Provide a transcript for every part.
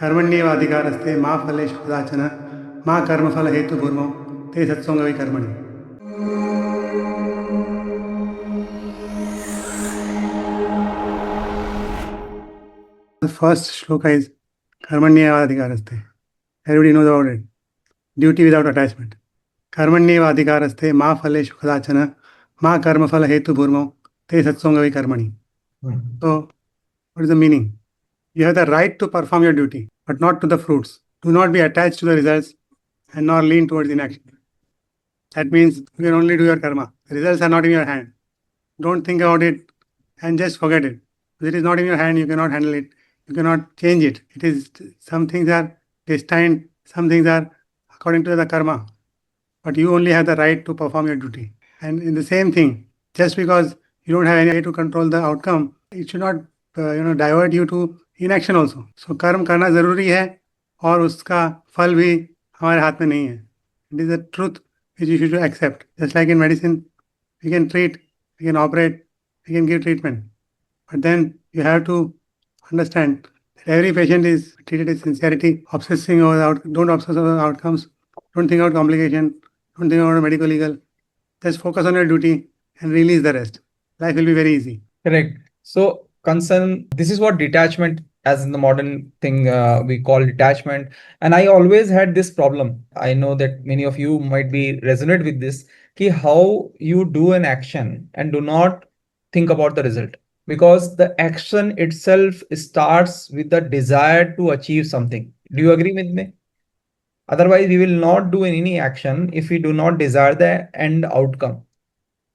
कर्मण्येवाधिकारस्ते मा फलेषु कदाचन मा कर्मफल हेतुभूर्मौ ते सत्संगवी कर्मणि. The first shloka is Karmanyevadhikaraste. Everybody knows about it. Duty without attachment. Karmanyevadhikaraste ma phaleshu kadachana ma karmafala hetu bhurmau te satsongavi karmani. So, what is the meaning? You have the right to perform your duty, but not to the fruits. Do not be attached to the results and nor lean towards inaction. That means you can only do your karma. The results are not in your hand. Don't think about it and just forget it. If it is not in your hand, you cannot handle it. You cannot change it. It is, some things are destined, some things are according to the karma. But you only have the right to perform your duty. And in the same thing, just because you don't have any way to control the outcome, it should not divert you to inaction also. So कर्म करना जरूरी है और उसका फल भी हमारे हाथ में नहीं है. It is a truth which you should accept. Just like in medicine, we can treat, we can operate, we can give treatment. But then you have to understand that every patient is treated with sincerity, obsessing over don't obsess over the outcomes, don't think about complication, don't think about medical legal. Just focus on your duty and release the rest. Life will be very easy. Correct. So concern, this is what detachment, as in the modern thing, we call detachment. And I always had this problem. I know that many of you might be resonate with this, ki how you do an action and do not think about the result, because the action itself starts with the desire to achieve something. Do you agree with me? Otherwise, we will not do any action if we do not desire the end outcome.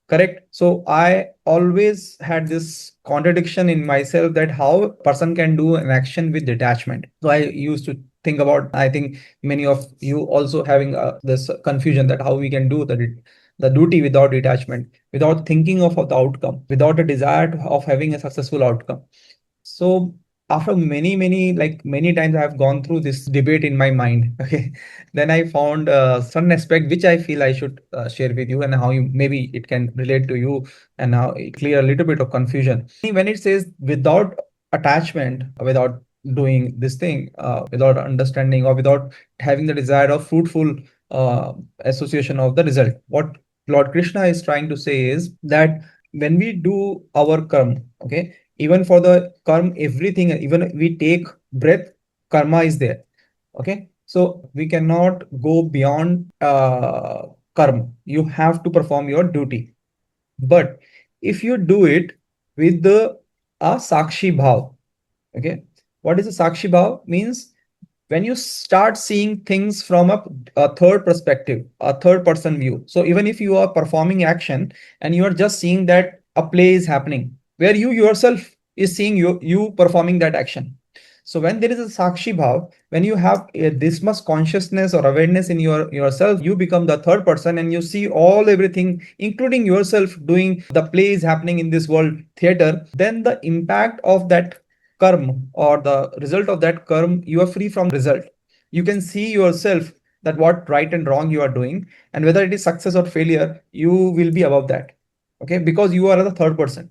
Correct. So I always had this contradiction in myself, that how a person can do an action with detachment. So I used to think about, I think many of you also having this confusion, that how we can do the duty without detachment, without thinking of the outcome, without a desire of having a successful outcome. So after many times I have gone through this debate in my mind. Okay, then I found certain aspect which I feel I should share with you, and how you maybe it can relate to you, and how it clear a little bit of confusion. When it says without attachment, without doing this thing, without understanding, or without having the desire of fruitful association of the result, what Lord Krishna is trying to say is that when we do our karma, okay, even for the karma, everything, even we take breath, karma is there. Okay, so we cannot go beyond karma. You have to perform your duty. But if you do it with the Sakshi Bhav, okay, what is a Sakshi Bhav? Means when you start seeing things from a third perspective, a third person view. So even if you are performing action and you are just seeing that a play is happening, where you yourself is seeing you performing that action. So when there is a Sakshi Bhav, when you have this much consciousness or awareness in yourself, you become the third person and you see all everything, including yourself, doing the play is happening in this world theater. Then the impact of that karma, or the result of that karma, you are free from result. You can see yourself that what right and wrong you are doing, and whether it is success or failure, you will be above that. Okay, because you are the third person.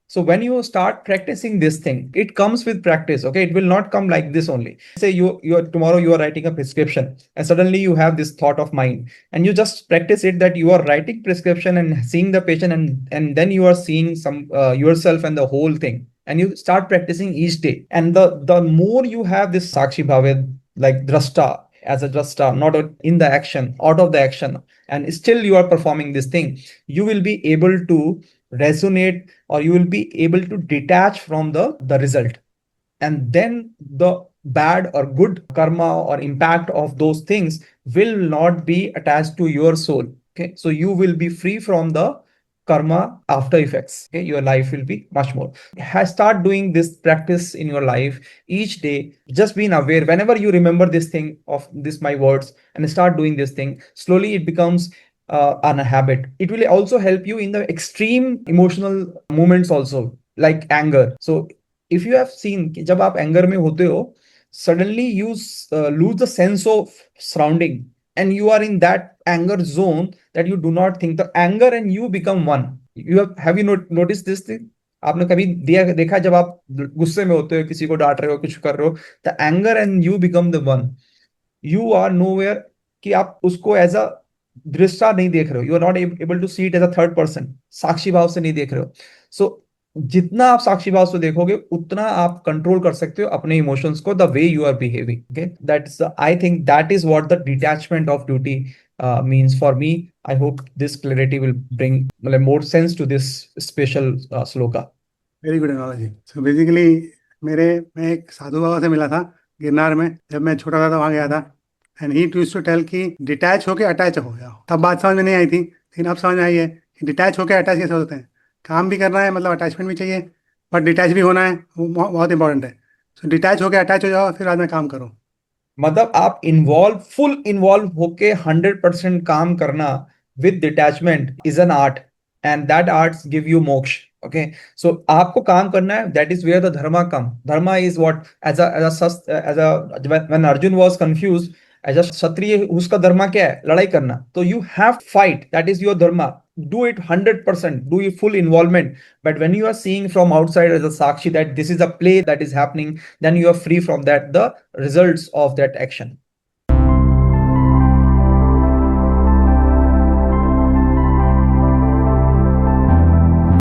So when you start practicing this thing, it comes with practice. Okay, it will not come like this only. Say you tomorrow you are writing a prescription, and suddenly you have this thought of mind, and you just practice it, that you are writing prescription and seeing the patient, and then you are seeing some yourself and the whole thing, and you start practicing each day. And the more you have this Sakshi Bhave, like drashta, as a drashta, not in the action, out of the action, and still you are performing this thing, you will be able to resonate, or you will be able to detach from the result. And then the bad or good karma or impact of those things will not be attached to your soul. Okay, so you will be free from the karma after effects. Okay, your life will be much more. Start doing this practice in your life each day. Just being aware whenever you remember this thing of this my words, and start doing this thing. Slowly it becomes on a habit. It will also help you in the extreme emotional moments also, like anger. So if you have seen, जब आप anger में होते हो, suddenly you lose the sense of surrounding, and you are in that anger zone that you do not think. The anger and you become one. You have you noticed this thing? आपने कभी देखा जब आप गुस्से में होते हो, किसी को डांट रहे हो, कुछ कर रहे हो, the anger and you become the one, you are nowhere, कि आप उसको एज अ दृष्टा नहीं देख रहे हो, you are not able to see it as a third person, साक्षी भाव से नहीं देख रहे हो। सो जितना आप साक्षी भाव से देखोगे उतना आप कंट्रोल कर सकते हो अपने इमोशंस को, the way you are behaving. Okay, that's, I think that is what the detachment of duty means for me. I hope this clarity will bring more sense to this special sloka. Very good analogy. So basically मैं एक साधु बाबा से मिला था गिरनार में, जब मैं छोटा था तो वहाँ गया था। And he used to tell कि डिटैच होके अटैच हो जाओ। तब बात समझ में नहीं आई थी, लेकिन अब समझ में आई है कि डिटैच होके अटैच कैसे होते हैं। काम भी करना है, मतलब अटैचमेंट भी चाहिए, बट डिटैच भी होना है, वो बहुत इंपॉर्टेंट है। सो डिटैच होके अटैच हो जाओ, फिर बाद में काम करो। मतलब आप इन्वॉल्व, फुल इन्वॉल्व होके 100% काम करना with detachment is an art, and that arts give you moksha. Okay, so आपको काम करना है, that is where the dharma come. Dharma is what, as a when Arjun was confuse, as a kshatriya उसका धर्मा क्या है? लड़ाई करना। तो you have fight, that is your dharma, do it 100%, do your full involvement. But when you are seeing from outside as a sakshi that this is a play that is happening, then you are free from that, the results of that action.